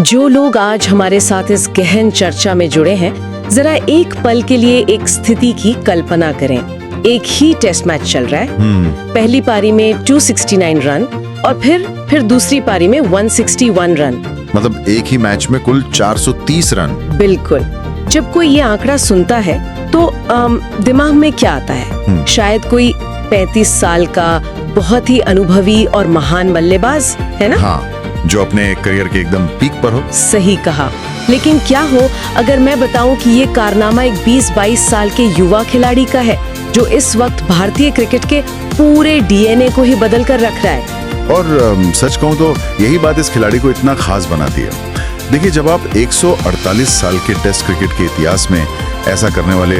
जो लोग आज हमारे साथ इस गहन चर्चा में जुड़े हैं, जरा एक पल के लिए एक स्थिति की कल्पना करें। एक ही टेस्ट मैच चल रहा है। पहली पारी में 269 रन और फिर दूसरी पारी में 161 रन। मतलब एक ही मैच में कुल 430 रन। बिल्कुल। जब कोई ये आंकड़ा सुनता है तो दिमाग में क्या आता है? शायद कोई 35 साल का बहुत ही अनुभवी और महान बल्लेबाज, है ना? हाँ, जो अपने करियर के एकदम पीक पर हो। सही कहा। लेकिन क्या हो अगर मैं बताऊं कि ये कारनामा एक 20-22 साल के युवा खिलाड़ी का है, जो इस वक्त भारतीय क्रिकेट के पूरे डीएनए को ही बदल कर रख रहा है। और सच कहूं तो यही बात इस खिलाड़ी को इतना खास बनाती है। देखिए, जब आप 148 साल के टेस्ट क्रिकेट के इतिहास में ऐसा करने वाले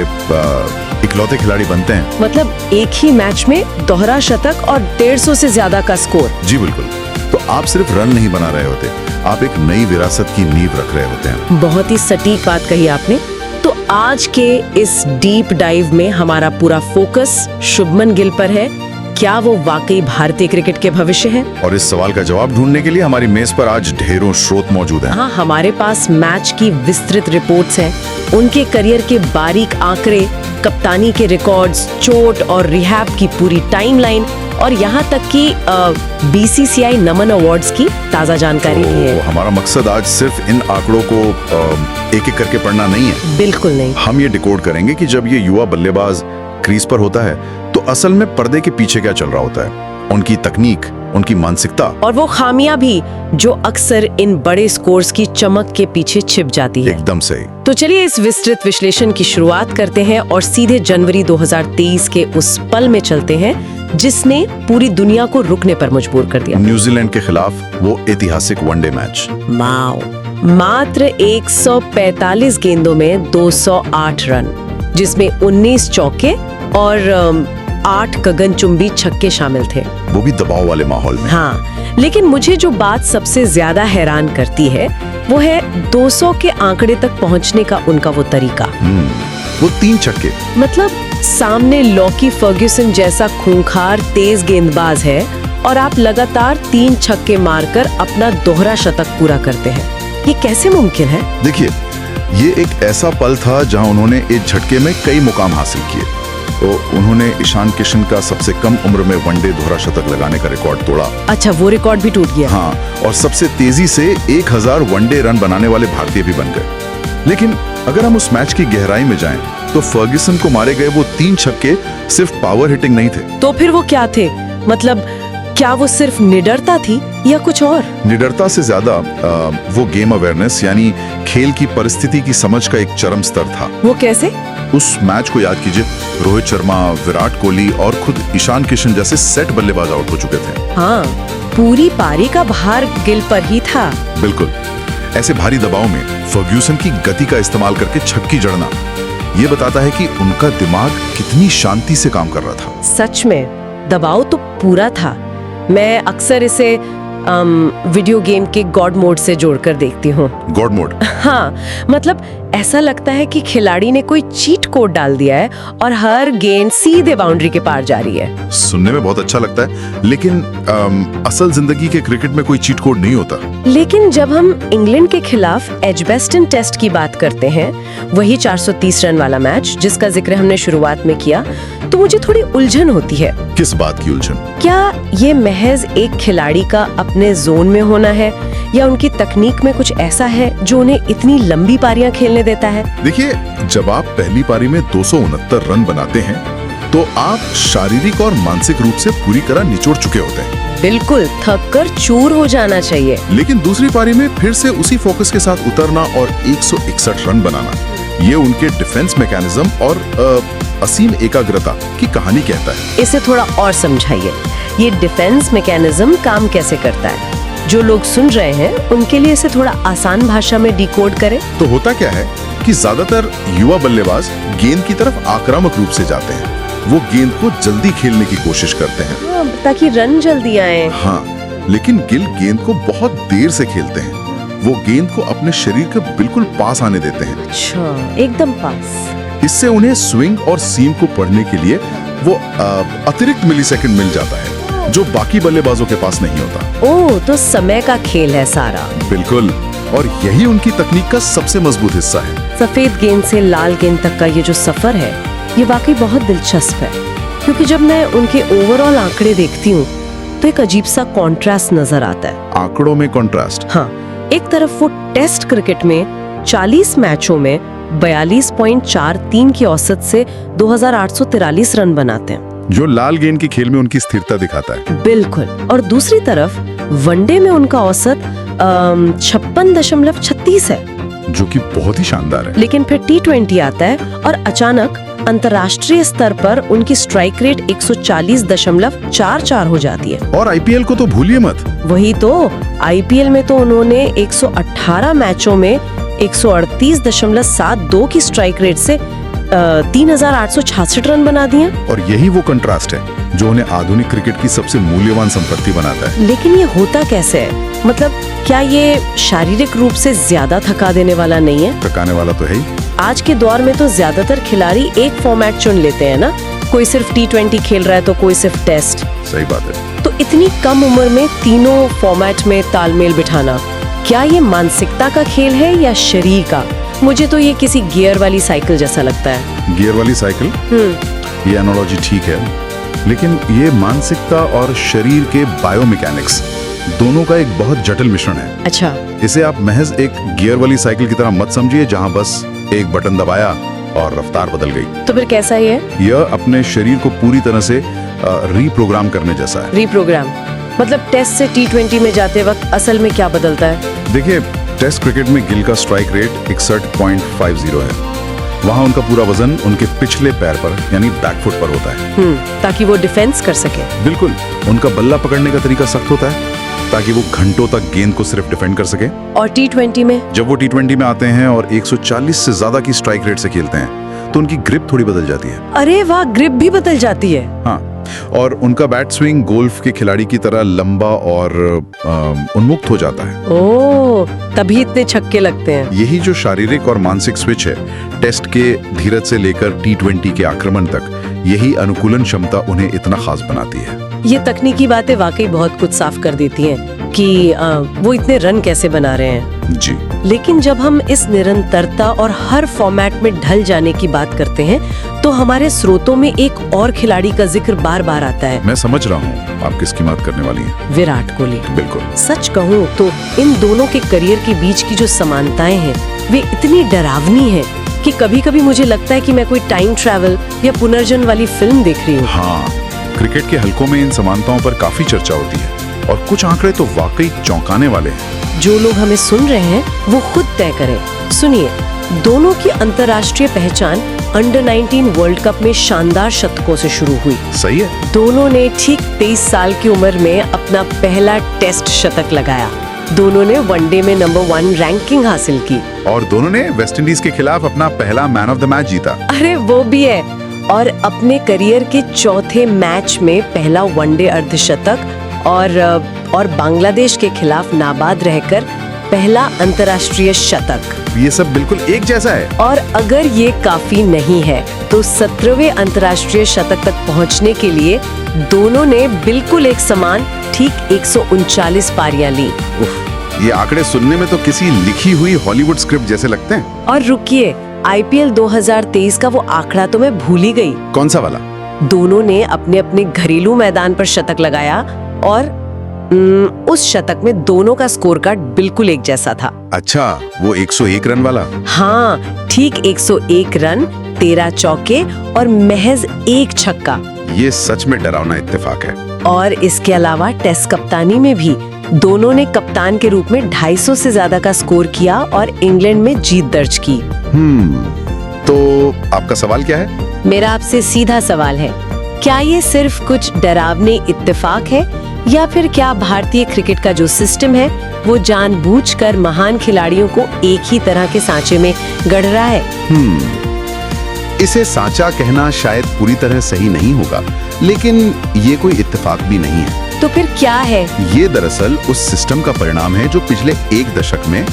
इकलौते खिलाड़ी बनते हैं। मतलब एक ही मैच में दोहरा शतक और 150 से ज्यादा का स्कोर। जी बिल्कुल। तो आप सिर्फ रन नहीं बना रहे होते, आप एक नई विरासत की नींव रख रहे होते हैं। बहुत ही सटीक बात कही आपने। तो आज के इस डीप डाइव में हमारा पूरा फोकस शुभमन गिल पर है। क्या वो वाकई भारतीय क्रिकेट के भविष्य है? और इस सवाल का जवाब ढूंढने के लिए हमारी मेज पर आज ढेरों स्रोत मौजूद हैं। हाँ, हमारे पास मैच की विस्तृत रिपोर्ट्स हैं, उनके करियर के बारीक आंकड़े, कप्तानी के रिकॉर्ड्स, चोट और रिहैब की पूरी टाइमलाइन और यहाँ तक कि बीसीसीआई नमन अवार्ड्स की ताजा जानकारी भी है। हमारा मकसद आज सिर्फ इन आंकड़ों को एक एक करके पढ़ना नहीं है। बिल्कुल नहीं। हम ये डिकोड करेंगे कि जब ये युवा बल्लेबाज क्रीज पर होता है तो असल में पर्दे के पीछे क्या चल रहा होता है, उनकी तकनीक, उनकी मानसिकता और वो खामियां भी जो अक्सर इन बड़े स्कोर्स की चमक के पीछे छिप जाती है। एकदम सही। तो चलिए इस विस्तृत विश्लेषण की शुरुआत करते हैं और सीधे जनवरी 2023 के उस पल में चलते हैं जिसने पूरी दुनिया को रुकने पर मजबूर कर दिया। न्यूजीलैंड के खिलाफ वो ऐतिहासिक वनडे मैच। मात्र 145 गेंदों में 208 रन, जिसमें 19 चौके और 8 गगनचुंबी छक्के शामिल थे, वो भी दबाव वाले माहौल में। हाँ, लेकिन मुझे जो बात सबसे ज्यादा हैरान करती है वो है 200 के आंकड़े तक पहुंचने का उनका वो तरीका। वो 3 छक्के। मतलब सामने लॉकी फर्ग्यूसन जैसा खूंखार तेज गेंदबाज है और आप लगातार 3 छक्के मारकर अपना दोहरा शतक पूरा करते हैं। ये कैसे मुमकिन है? देखिए, ये एक ऐसा पल था जहां उन्होंने एक झटके में कई मुकाम हासिल किए। तो उन्होंने ईशान किशन का सबसे कम उम्र में वनडे दोहरा शतक लगाने का रिकॉर्ड तोड़ा। अच्छा, वो रिकॉर्ड भी टूट गया? हाँ, और सबसे तेजी से 1000 वनडे रन बनाने वाले भारतीय भी बन गए। लेकिन अगर हम उस मैच की गहराई में जाएं, तो फर्ग्यूसन को मारे गए वो 3 छक्के सिर्फ पावर हिटिंग नहीं थे। तो फिर वो क्या थे? मतलब क्या वो सिर्फ निडरता थी या कुछ और? निडरता से ज्यादा वो गेम अवेयरनेस, यानी खेल की परिस्थिति की समझ का एक चरम स्तर था। वो कैसे? उस मैच को याद कीजिए, रोहित शर्मा, विराट कोहली और खुद ईशान किशन जैसे सेट बल्लेबाज आउट हो चुके थे। हाँ, पूरी पारी का भार गिल पर ही था। बिल्कुल। ऐसे भारी दबाव में फर्ग्यूसन की गति का इस्तेमाल करके छक्की जड़ना, ये बताता है कि उनका दिमाग कितनी शांति से काम कर रहा था। सच में दबाव तो पूरा था। मैं अक्सर इसे वीडियो गेम के गॉड मोड से जोड़कर देखती हूँ। God mode? हाँ, मतलब ऐसा लगता है कि खिलाड़ी ने कोई चीट कोड डाल दिया है और हर गेंद सीधे बाउंड्री के पार जा रही है। सुनने में बहुत अच्छा लगता है, लेकिन असल जिंदगी के क्रिकेट में कोई चीट कोड नहीं होता। लेकिन जब हम इंग्लैंड के खिलाफ एजबेस्टन टेस्ट की बात करते हैं, वही 430 रन वाला मैच जिसका जिक्र हमने शुरुआत में किया, तो मुझे थोड़ी उलझन होती है। किस बात की उलझन? क्या ये महज एक खिलाड़ी का अपने जोन में होना है या उनकी तकनीक में कुछ ऐसा है जो उन्हें इतनी लंबी पारियां खेलने देता है? देखिए, जब आप पहली पारी में 269 रन बनाते हैं तो आप शारीरिक और मानसिक रूप से पूरी तरह निचोड़ चुके होते हैं। बिल्कुल, थक कर चूर हो जाना चाहिए। लेकिन दूसरी पारी में फिर से उसी फोकस के साथ उतरना और 161 रन बनाना, ये उनके डिफेंस मैकेनिज्म और असीम एकाग्रता की कहानी कहता है। इसे थोड़ा और समझाइए, ये डिफेंस मैकेनिज्म काम कैसे करता है? जो लोग सुन रहे हैं उनके लिए इसे थोड़ा आसान भाषा में डिकोड करें। तो होता क्या है कि ज्यादातर युवा बल्लेबाज गेंद की तरफ आक्रामक रूप से जाते हैं। वो गेंद को जल्दी खेलने की कोशिश करते हैं ताकि रन जल्दी आए। हाँ, लेकिन गिल गेंद को बहुत देर से खेलते हैं। वो गेंद को अपने शरीर के बिल्कुल पास आने देते हैं। अच्छा, एकदम पास। इससे उन्हें स्विंग और सीम को पढ़ने के लिए वो अतिरिक्त मिलीसेकंड मिल जाता है, जो बाकी बल्लेबाजों के पास नहीं होता। ओह, तो समय का खेल है सारा। बिल्कुल। और यही उनकी तकनीक का सबसे मजबूत हिस्सा है। सफेद गेंद से लाल गेंद तक का ये जो सफर है, ये वाकई बहुत दिलचस्प है, क्योंकि जब मैं उनके ओवरऑल आंकड़े देखती हूँ तो एक अजीब सा कॉन्ट्रास्ट नजर आता है। आंकड़ों में कॉन्ट्रास्ट? हाँ, एक तरफ वो टेस्ट क्रिकेट में 40 मैचों में 42.43 की औसत से 2843 रन बनाते हैं, जो लाल गेंद की खेल में उनकी स्थिरता दिखाता है। बिल्कुल। और दूसरी तरफ वनडे में उनका औसत 56.36 है, जो कि बहुत ही शानदार है। लेकिन फिर T20 आता है और अचानक अंतर्राष्ट्रीय स्तर पर उनकी स्ट्राइक रेट 140.44 हो जाती है। और आईपीएल को तो भूलिए मत। वही तो, आईपीएल में तो उन्होंने 118 मैचों में 138.72 की स्ट्राइक रेट से 3866 रन बना दिए। और यही वो कंट्रास्ट है जो उन्हें आधुनिक क्रिकेट की सबसे मूल्यवान संपत्ति बनाता है। लेकिन ये होता कैसे है? मतलब क्या ये शारीरिक रूप से ज्यादा थका देने वाला नहीं है? थकाने वाला तो है ही। आज के दौर में तो ज्यादातर खिलाड़ी एक फॉर्मेट चुन लेते हैं ना, कोई सिर्फ T20 खेल रहा है तो कोई सिर्फ टेस्ट। सही बात है। तो इतनी कम उम्र में तीनों फॉर्मेट में तालमेल बिठाना, क्या ये मानसिकता का खेल है या शरीर का? मुझे तो ये किसी गियर वाली साइकिल जैसा लगता है। गियर वाली साइकिल? ये एनालॉजी ठीक है, लेकिन ये मानसिकता और शरीर के बायोमैकेनिक्स दोनों का एक बहुत जटिल मिश्रण है। अच्छा। इसे आप महज एक गियर वाली साइकिल की तरह मत समझिए, जहां बस एक बटन दबाया और रफ्तार बदल गई। तो फिर कैसा ये? यह अपने शरीर को पूरी तरह से रीप्रोग्राम करने जैसा है। रीप्रोग्राम मतलब टेस्ट से T20 में जाते वक्त असल में क्या बदलता है? देखिए, टेस्ट क्रिकेट में गिल का स्ट्राइक रेट 61.50 है। वहाँ उनका पूरा वजन उनके पिछले पैर पर यानी बैकफुट पर होता है। ताकि वो डिफेंस कर सके। बिल्कुल। उनका बल्ला पकड़ने का तरीका सख्त होता है ताकि वो घंटों तक गेंद को सिर्फ डिफेंड कर सके। और T20 में? जब वो T20 में आते हैं और 140 से ज्यादा की स्ट्राइक रेट से खेलते हैं तो उनकी ग्रिप थोड़ी बदल जाती है। अरे वाह, ग्रिप भी बदल जाती है। हाँ, और उनका बैट स्विंग गोल्फ के खिलाड़ी की तरह लंबा और उन्मुक्त हो जाता है। ओह, तभी इतने छक्के लगते हैं। यही जो शारीरिक और मानसिक स्विच है, टेस्ट के धीरज से लेकर T20 के आक्रमण तक, यही अनुकूलन क्षमता उन्हें इतना खास बनाती है। ये तकनीकी बातें वाकई बहुत कुछ साफ कर देती हैं कि वो इतने रन कैसे बना रहे हैं। जी। लेकिन जब हम इस निरंतरता और हर फॉर्मेट में ढल जाने की बात करते हैं तो हमारे स्रोतों में एक और खिलाड़ी का जिक्र बार बार आता है। मैं समझ रहा हूँ आप किसकी बात करने वाली हैं। विराट कोहली। बिल्कुल। सच कहूँ तो इन दोनों के करियर के बीच की जो समानताएं हैं वे इतनी डरावनी हैं कि कभी-कभी मुझे लगता है कि मैं कोई टाइम ट्रैवल या पुनर्जन्म वाली फिल्म देख रही हूँ। हाँ, क्रिकेट के हलकों में इन समानताओं पर काफी चर्चा होती है और कुछ आंकड़े तो वाकई चौंकाने वाले हैं। जो लोग हमें सुन रहे हैं वो खुद तय करें। सुनिए, दोनों की अंतर्राष्ट्रीय पहचान अंडर 19 वर्ल्ड कप में शानदार शतकों से शुरू हुई। सही है। दोनों ने ठीक 23 साल की उम्र में अपना पहला टेस्ट शतक लगाया। दोनों ने वनडे में नंबर 1 रैंकिंग हासिल की। और दोनों ने वेस्टइंडीज के खिलाफ अपना पहला मैन ऑफ द मैच जीता। अरे वो भी है। और अपने करियर के चौथे मैच में पहला वनडे अर्धशतक और बांग्लादेश के खिलाफ नाबाद रहकर पहला अंतर्राष्ट्रीय शतक। ये सब बिल्कुल एक जैसा है। और अगर ये काफी नहीं है तो 17वें अंतर्राष्ट्रीय शतक तक पहुंचने के लिए दोनों ने बिल्कुल एक समान ठीक 139 पारियां ली। ये आंकड़े सुनने में तो किसी लिखी हुई हॉलीवुड स्क्रिप्ट जैसे लगते हैं। और रुकिए, आईपीएल 2023 का वो आंकड़ा तो मैं भूल ही गई। कौन सा वाला? दोनों ने अपने अपने घरेलू मैदान पर शतक लगाया और उस शतक में दोनों का स्कोर कार्ड बिल्कुल एक जैसा था। अच्छा, वो 101 रन वाला? हाँ, ठीक 101 रन, 13 चौके और महज 1 छक्का। ये सच में डरावना इत्तेफाक है। और इसके अलावा टेस्ट कप्तानी में भी दोनों ने कप्तान के रूप में 250 से ज्यादा का स्कोर किया और इंग्लैंड में जीत दर्ज की। तो आपका सवाल क्या है? मेरा आपसे सीधा सवाल है, क्या ये सिर्फ कुछ डरावने इत्तेफाक है या फिर क्या भारतीय क्रिकेट का जो सिस्टम है वो जानबूझकर महान खिलाड़ियों को एक ही तरह के सांचे में गढ़ रहा है? इसे सांचा कहना शायद पूरी तरह सही नहीं होगा, लेकिन ये कोई इत्तेफाक भी नहीं है। तो फिर क्या है? ये दरअसल उस सिस्टम का परिणाम है जो पिछले 1 दशक में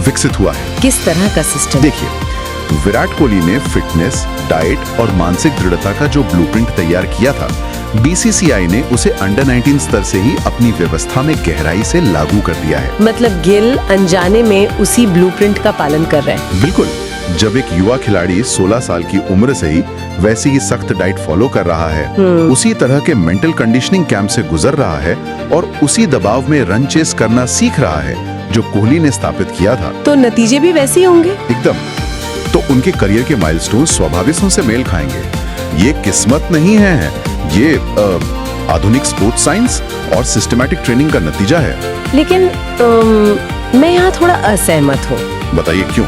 विकसित हुआ है। किस तरह का सिस्टम? देखिए, विराट कोहली ने फिटनेस, डाइट और मानसिक दृढ़ता का जो ब्लूप्रिंट तैयार किया था, बीसीसीआई ने उसे अंडर 19 स्तर से ही अपनी व्यवस्था में गहराई से लागू कर दिया है। मतलब गिल अनजाने में उसी ब्लूप्रिंट का पालन कर रहे हैं। बिल्कुल। जब एक युवा खिलाड़ी 16 साल की उम्र से ही वैसी ही सख्त डाइट फॉलो कर रहा है, उसी तरह के मेंटल कंडीशनिंग कैंप से गुजर रहा है और उसी दबाव में रन चेस करना सीख रहा है जो कोहली ने स्थापित किया था, तो नतीजे भी वैसे ही होंगे। एकदम। तो उनके करियर के माइलस्टोन स्वाभाविक उनसे मेल खाएंगे। ये किस्मत नहीं है, ये आधुनिक स्पोर्ट्स साइंस और सिस्टमैटिक ट्रेनिंग का नतीजा है। लेकिन मैं यहाँ थोड़ा असहमत हूँ। बताइए क्यों?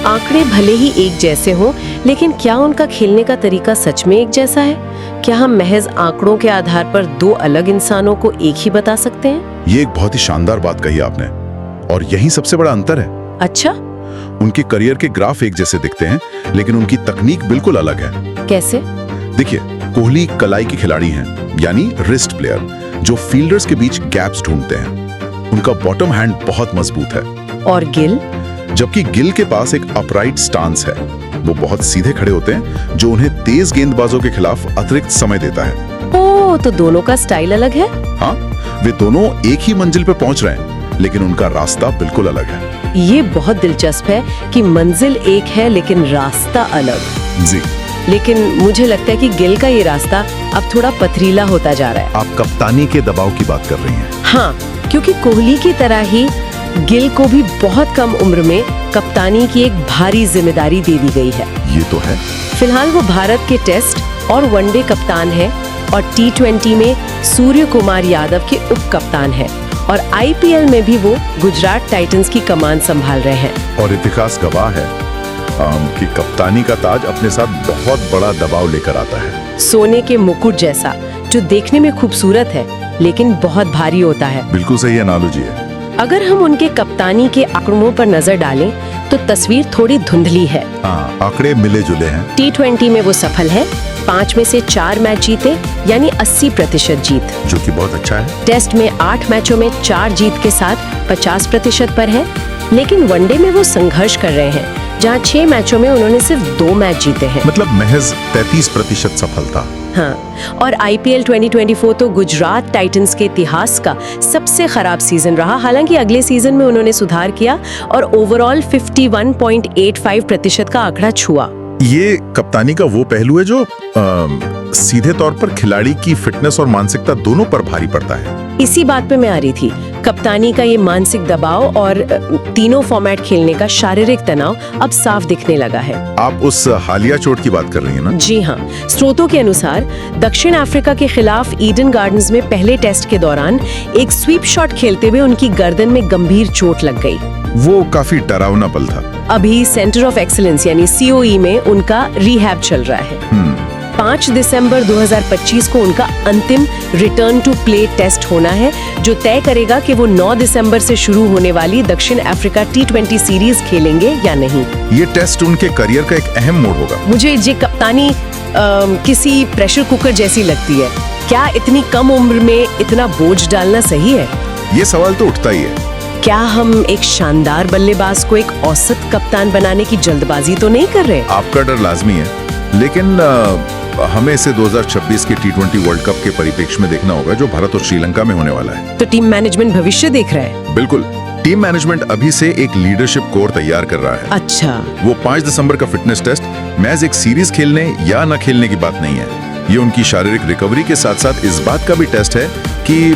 आंकड़े भले ही एक जैसे हों, लेकिन क्या उनका खेलने का तरीका सच में एक जैसा है? क्या हम महज आंकड़ों के आधार पर दो अलग इंसानों को एक ही बता सकते हैं? ये एक बहुत ही शानदार बात कही आपने, और यही सबसे बड़ा अंतर है। अच्छा? उनके करियर के ग्राफ एक जैसे दिखते हैं, लेकिन उनकी तकनीक बिल्कुल अलग है। कैसे? देखिए, कोहली कलाई के खिलाड़ी हैं, यानी रिस्ट प्लेयर, जो फील्डर्स के बीच गैप्स ढूंढते हैं। उनका बॉटम हैंड बहुत मजबूत है। और गिल? जबकि गिल के पास एक अपराइट स्टांस है। वो बहुत सीधे खड़े होते हैं, जो उन्हें तेज गेंदबाजों के खिलाफ अतिरिक्त समय देता है। ओह, तो दोनों का स्टाइल अलग है। हाँ, वे दोनों एक ही मंजिल पे पहुंच रहे हैं, लेकिन उनका रास्ता बिल्कुल अलग है। ये बहुत दिलचस्प है कि मंजिल एक है लेकिन रास्ता अलग। जी। लेकिन मुझे लगता है कि गिल का ये रास्ता अब थोड़ा पथरीला होता जा रहा है। आप कप्तानी के दबाव की बात कर रही हैं। हाँ, क्योंकि कोहली की तरह ही गिल को भी बहुत कम उम्र में कप्तानी की एक भारी जिम्मेदारी दे दी गई है। ये तो है। फिलहाल वो भारत के टेस्ट और वनडे कप्तान है और T20 में सूर्य कुमार यादव के उप कप्तान है, और IPL में भी वो गुजरात टाइटंस की कमान संभाल रहे हैं। और इतिहास गवाह है कि कप्तानी का ताज अपने साथ बहुत बड़ा दबाव लेकर आता है। सोने के मुकुट जैसा, जो देखने में खूबसूरत है लेकिन बहुत भारी होता है। बिल्कुल सही एनालॉजी है। अगर हम उनके कप्तानी के आंकड़ों पर नजर डालें तो तस्वीर थोड़ी धुंधली है। आंकड़े मिले जुले हैं। T20 में वो सफल है, 5 में से 4 मैच जीते, यानी 80% जीत, जो कि बहुत अच्छा है। टेस्ट में 8 मैचों में 4 जीत के साथ 50% पर है। लेकिन वनडे में वो संघर्ष कर रहे हैं, जहां 6 मैचों में उन्होंने सिर्फ 2 मैच जीते हैं। मतलब महज 33% सफलता। हाँ, और IPL 2024 तो गुजरात टाइटंस के इतिहास का सबसे खराब सीजन रहा। हालांकि अगले सीजन में उन्होंने सुधार किया और ओवरऑल 51.85% का आंकड़ा छुआ। ये कप्तानी का वो पहलू है जो सीधे तौर पर खिलाड़ी की फिटनेस और मानसिकता दोनों पर भारी पड़ता है। इसी बात पे मैं आ रही थी। कप्तानी का ये मानसिक दबाव और तीनों फॉर्मेट खेलने का शारीरिक तनाव अब साफ दिखने लगा है। आप उस हालिया चोट की बात कर रही हैं ना? जी हाँ। स्रोतों के अनुसार दक्षिण अफ्रीका के खिलाफ ईडन गार्डन्स में पहले टेस्ट के दौरान एक स्वीप शॉट खेलते हुए उनकी गर्दन में गंभीर चोट लग गई। वो काफी डरावना पल था। अभी सेंटर ऑफ एक्सीलेंस यानी COE में उनका रिहैब चल रहा है। 5 दिसंबर 2025 को उनका अंतिम रिटर्न टू प्ले टेस्ट होना है, जो तय करेगा कि वो 9 दिसंबर से शुरू होने वाली दक्षिण अफ्रीका T20 सीरीज खेलेंगे या नहीं। ये टेस्ट उनके करियर का एक अहम मोड़ होगा। मुझे ये कप्तानी किसी प्रेशर कुकर जैसी लगती है। क्या इतनी कम उम्र में इतना बोझ डालना सही है? ये सवाल तो उठता ही है। क्या हम एक शानदार बल्लेबाज को एक औसत कप्तान बनाने की जल्दबाजी तो नहीं कर रहे? आपका डर लाजमी है, लेकिन हमें इसे 2026 के T20 वर्ल्ड कप के परिप्रेक्ष्य में देखना होगा, जो भारत और श्रीलंका में होने वाला है। तो टीम मैनेजमेंट भविष्य देख रहा है? बिल्कुल। टीम मैनेजमेंट अभी से एक लीडरशिप कोर तैयार कर रहा है। अच्छा। वो 5 दिसंबर का फिटनेस टेस्ट मैच एक सीरीज खेलने या न खेलने की बात नहीं है। ये उनकी शारीरिक रिकवरी के साथ साथ इस बात का भी टेस्ट है कि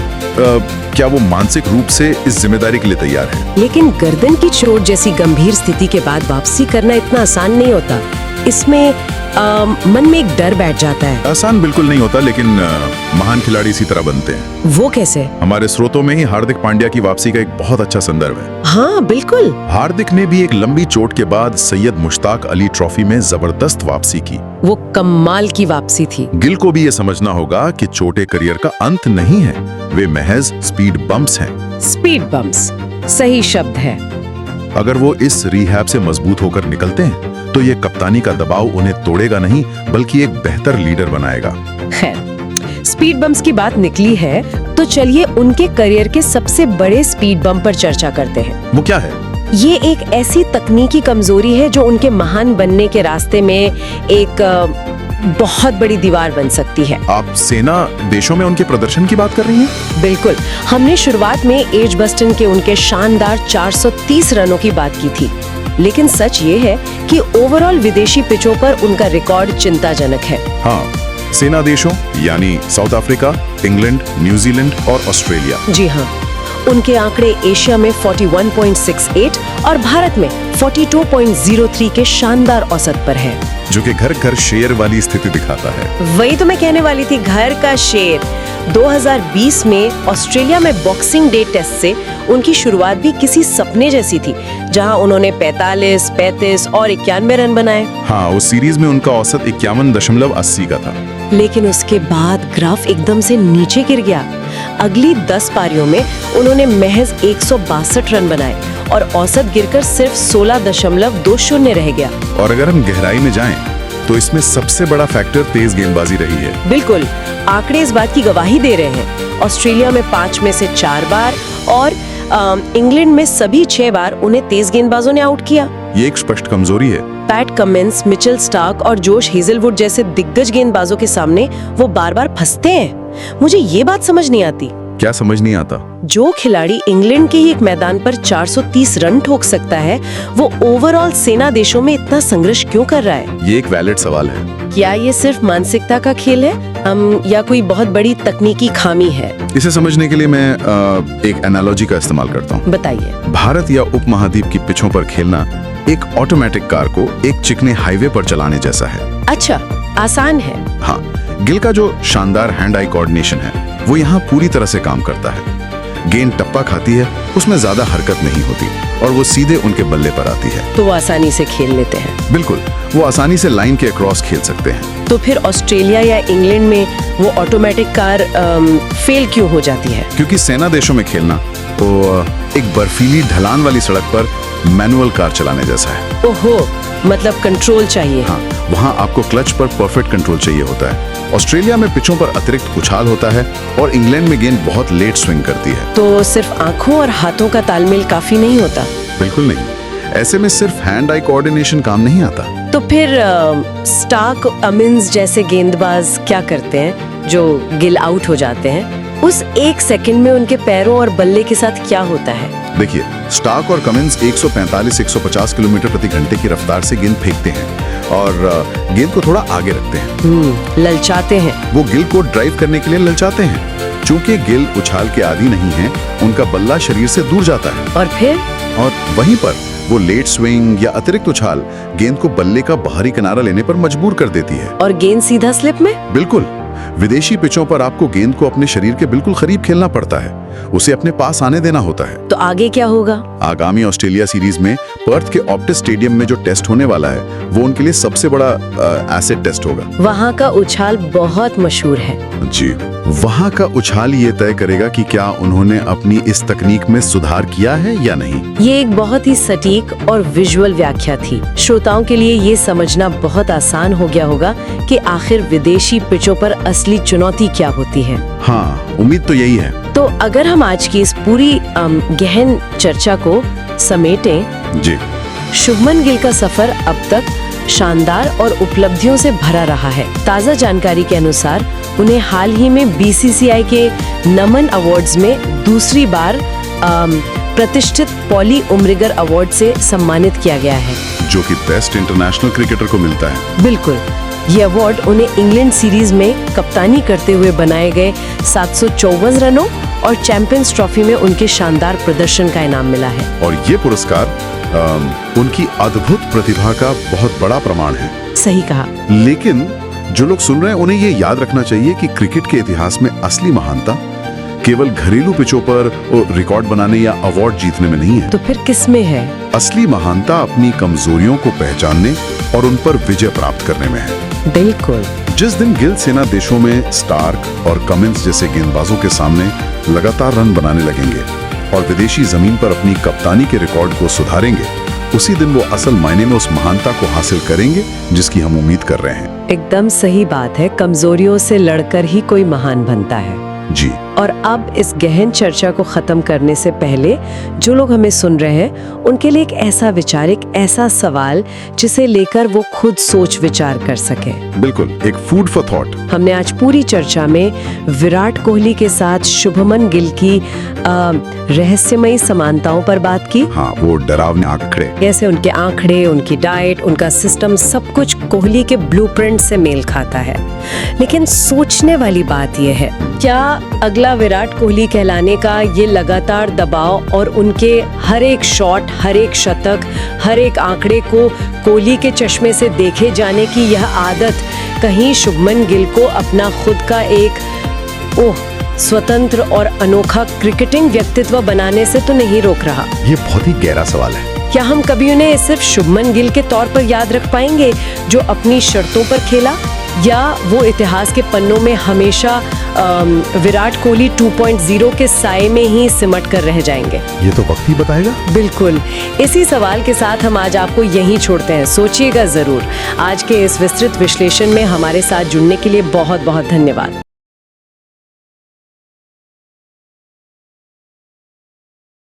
क्या वो मानसिक रूप से इस जिम्मेदारी के लिए तैयार है। लेकिन गर्दन की चोट जैसी गंभीर स्थिति के बाद वापसी करना इतना आसान नहीं होता। इसमें मन में एक डर बैठ जाता है। आसान बिल्कुल नहीं होता, लेकिन महान खिलाड़ी इसी तरह बनते हैं। वो कैसे? हमारे स्रोतों में ही हार्दिक पांड्या की वापसी का एक बहुत अच्छा संदर्भ है। हाँ बिल्कुल। हार्दिक ने भी एक लंबी चोट के बाद सैयद मुश्ताक अली ट्रॉफी में जबरदस्त वापसी की। वो कमाल की वापसी थी। गिल को भी ये समझना होगा कि चोटें करियर का अंत नहीं है, वे महज स्पीड बम्प्स हैं। स्पीड बम्प्स सही शब्द है। अगर वो इस रिहैब से मजबूत होकर निकलते हैं तो ये कप्तानी का दबाव उन्हें तोड़ेगा नहीं, बल्कि एक बेहतर लीडर बनाएगा। खैर, स्पीड बम्प्स की बात निकली है तो चलिए उनके करियर के सबसे बड़े स्पीड बम्प पर चर्चा करते हैं। वो क्या है? ये एक ऐसी तकनीकी कमजोरी है जो उनके महान बनने के रास्ते में एक बहुत बड़ी दीवार बन सकती है। आप सेना देशों में उनके प्रदर्शन की बात कर रही हैं? बिल्कुल। हमने शुरुआत में एजबस्टन के उनके शानदार 430 रनों की बात की थी, लेकिन सच ये है कि ओवरऑल विदेशी पिचों पर उनका रिकॉर्ड चिंताजनक है। हाँ, सेना देशों यानी साउथ अफ्रीका, इंग्लैंड, न्यूजीलैंड और ऑस्ट्रेलिया। जी हाँ, उनके आंकड़े एशिया में 41.68 और भारत में 42.03 के शानदार औसत पर है, जो कि घर घर शेर वाली स्थिति दिखाता है। वही तो मैं कहने वाली थी, घर का शेर। 2020 में ऑस्ट्रेलिया में बॉक्सिंग डे टेस्ट से उनकी शुरुआत भी किसी सपने जैसी थी, जहां उन्होंने 45, 35 और 91 रन बनाए। हाँ, उस सीरीज में उनका औसत 51.80 का था। लेकिन उसके बाद ग्राफ एकदम से नीचे गिर गया। अगली 10 पारियों में उन्होंने महज 162 रन बनाए और औसत गिरकर सिर्फ 16.20 रह गया। और अगर हम गहराई में जाएं, तो इसमें सबसे बड़ा फैक्टर तेज गेंदबाजी रही है। बिल्कुल, आंकड़े इस बात की गवाही दे रहे हैं। ऑस्ट्रेलिया में 5 में से 4 बार और इंग्लैंड में सभी 6 बार उन्हें तेज गेंदबाजों ने आउट किया। ये एक स्पष्ट कमजोरी है। पैट कमिंस, मिचेल स्टार्क और जोश हेजलवुड जैसे दिग्गज गेंदबाजों के सामने वो बार-बार फंसते हैं। मुझे ये बात समझ नहीं आती। क्या समझ नहीं आता? जो खिलाड़ी इंग्लैंड के ही एक मैदान पर 430 रन ठोक सकता है, वो ओवरऑल सेना देशों में इतना संघर्ष क्यों कर रहा है? ये एक वैलिड सवाल है। क्या ये सिर्फ मानसिकता का खेल है या कोई बहुत बड़ी तकनीकी खामी है? इसे समझने के लिए मैं एक एनालॉजी का इस्तेमाल करता हूँ। बताइए। भारत या उपमहाद्वीप की पिचों पर खेलना एक ऑटोमेटिक कार को एक चिकने हाईवे पर चलाने जैसा है। अच्छा, आसान है। हाँ, गिल का जो शानदार हैंड आई कोऑर्डिनेशन है, वो यहाँ पूरी तरह से काम करता है। गेंद टप्पा खाती है, उसमें ज्यादा हरकत नहीं होती और वो सीधे उनके बल्ले पर आती है। तो वो आसानी से खेल लेते हैं। बिल्कुल, वो आसानी से लाइन के अक्रॉस खेल सकते हैं। तो फिर ऑस्ट्रेलिया या इंग्लैंड में वो ऑटोमेटिक कार फेल क्यों हो जाती है? क्योंकि सेना देशों में खेलना तो एक बर्फीली ढलान वाली सड़क पर मैनुअल कार चलाने जैसा है। ओहो, मतलब कंट्रोल चाहिए। हाँ, वहाँ आपको क्लच पर परफेक्ट कंट्रोल चाहिए होता है। ऑस्ट्रेलिया में पिचों पर अतिरिक्त उछाल होता है और इंग्लैंड में गेंद बहुत लेट स्विंग करती है। तो सिर्फ आंखों और हाथों का तालमेल काफी नहीं होता? बिल्कुल नहीं, ऐसे में सिर्फ हैंड आई कोऑर्डिनेशन काम नहीं आता। तो फिर स्टार्क, अमिन्स जैसे गेंदबाज क्या करते हैं जो गिल आउट हो जाते हैं? उस एक सेकंड में उनके पैरों और बल्ले के साथ क्या होता है? देखिए, स्टार्क और कमिंस 145-150 किलोमीटर प्रति घंटे की रफ्तार से गेंद फेंकते हैं और गेंद को थोड़ा आगे रखते हैं। ललचाते हैं। वो गिल को ड्राइव करने के लिए ललचाते हैं। चूंकि गिल उछाल के आदी नहीं है, उनका बल्ला शरीर से दूर जाता है। और वहीं पर वो लेट स्विंग या अतिरिक्त उछाल गेंद को बल्ले का बाहरी किनारा लेने पर मजबूर कर देती है। और गेंद सीधा स्लिप में? बिल्कुल। विदेशी पिचों पर आपको गेंद को अपने शरीर के बिल्कुल करीब खेलना पड़ता है, उसे अपने पास आने देना होता है। तो आगे क्या होगा? आगामी ऑस्ट्रेलिया सीरीज में पर्थ के ऑप्टिस स्टेडियम में जो टेस्ट होने वाला है, वो उनके लिए सबसे बड़ा एसिड टेस्ट होगा। वहाँ का उछाल बहुत मशहूर है। जी, वहाँ का उछाल ये तय करेगा कि क्या उन्होंने अपनी इस तकनीक में सुधार किया है या नहीं। ये एक बहुत ही सटीक और विजुअल व्याख्या थी। श्रोताओं के लिए ये समझना बहुत आसान हो गया होगा कि आखिर विदेशी पिचों पर असली चुनौती क्या होती है। हाँ, उम्मीद तो यही है। तो अगर हम आज की इस पूरी गहन चर्चा को समेटें, जी, शुभमन गिल का सफर अब तक शानदार और उपलब्धियों से भरा रहा है। ताज़ा जानकारी के अनुसार उन्हें हाल ही में बीसीसीआई के नमन अवार्ड्स में दूसरी बार प्रतिष्ठित पॉली उमरिगर अवार्ड से सम्मानित किया गया है, जो कि बेस्ट इंटरनेशनल क्रिकेटर को मिलता है। बिल्कुल, ये अवार्ड उन्हें इंग्लैंड सीरीज में कप्तानी करते हुए बनाए गए 754 रनों और चैंपियंस ट्रॉफी में उनके शानदार प्रदर्शन का इनाम मिला है। और ये पुरस्कार उनकी अद्भुत प्रतिभा का बहुत बड़ा प्रमाण है। सही कहा। लेकिन जो लोग सुन रहे हैं, उन्हें ये याद रखना चाहिए कि क्रिकेट के इतिहास में असली महानता केवल घरेलू पिचों पर रिकॉर्ड बनाने या अवार्ड जीतने में नहीं है। तो फिर किस में है? असली महानता अपनी कमजोरियों को पहचानने और उन पर विजय प्राप्त करने में है। बिल्कुल। जिस दिन गिल सेना देशों में स्टार्क और कमिंस जैसे गेंदबाजों के सामने लगातार रन बनाने लगेंगे और विदेशी जमीन पर अपनी कप्तानी के रिकॉर्ड को सुधारेंगे, उसी दिन वो असल मायने में उस महानता को हासिल करेंगे जिसकी हम उम्मीद कर रहे हैं। एकदम सही बात है। कमजोरियों से लड़कर ही कोई महान बनता है। जी। और अब इस गहन चर्चा को खत्म करने से पहले जो लोग हमें सुन रहे हैं उनके लिए एक ऐसा विचार, एक ऐसा सवाल जिसे लेकर वो खुद सोच विचार कर सके। बिल्कुल, एक फूड फॉर थॉट। हमने आज पूरी चर्चा में विराट कोहली के साथ शुभमन गिल की रहस्यमयी समानताओं पर बात की। हाँ, वो डरावने आंकड़े, कैसे उनके आंकड़े, उनकी डाइट, उनका सिस्टम सब कुछ कोहली के ब्लूप्रिंट से मेल खाता है। लेकिन सोचने वाली बात यह है, क्या अगला विराट कोहली कहलाने का ये लगातार दबाव और उनके हर एक शॉट, हर एक शतक, हर एक आंकड़े को कोहली के चश्मे से देखे जाने की यह आदत कहीं शुभमन गिल को अपना खुद का एक स्वतंत्र और अनोखा क्रिकेटिंग व्यक्तित्व बनाने से तो नहीं रोक रहा? ये बहुत ही गहरा सवाल है। क्या हम कभी उन्हें सिर्फ शुभमन गिल के तौर पर याद रख पाएंगे जो अपनी शर्तों पर खेला, या वो इतिहास के पन्नों में हमेशा विराट कोहली 2.0 के साए में ही सिमट कर रह जाएंगे? ये तो वक्त ही बताएगा। बिल्कुल, इसी सवाल के साथ हम आज आपको यहीं छोड़ते हैं। सोचिएगा जरूर। आज के इस विस्तृत विश्लेषण में हमारे साथ जुड़ने के लिए बहुत बहुत धन्यवाद।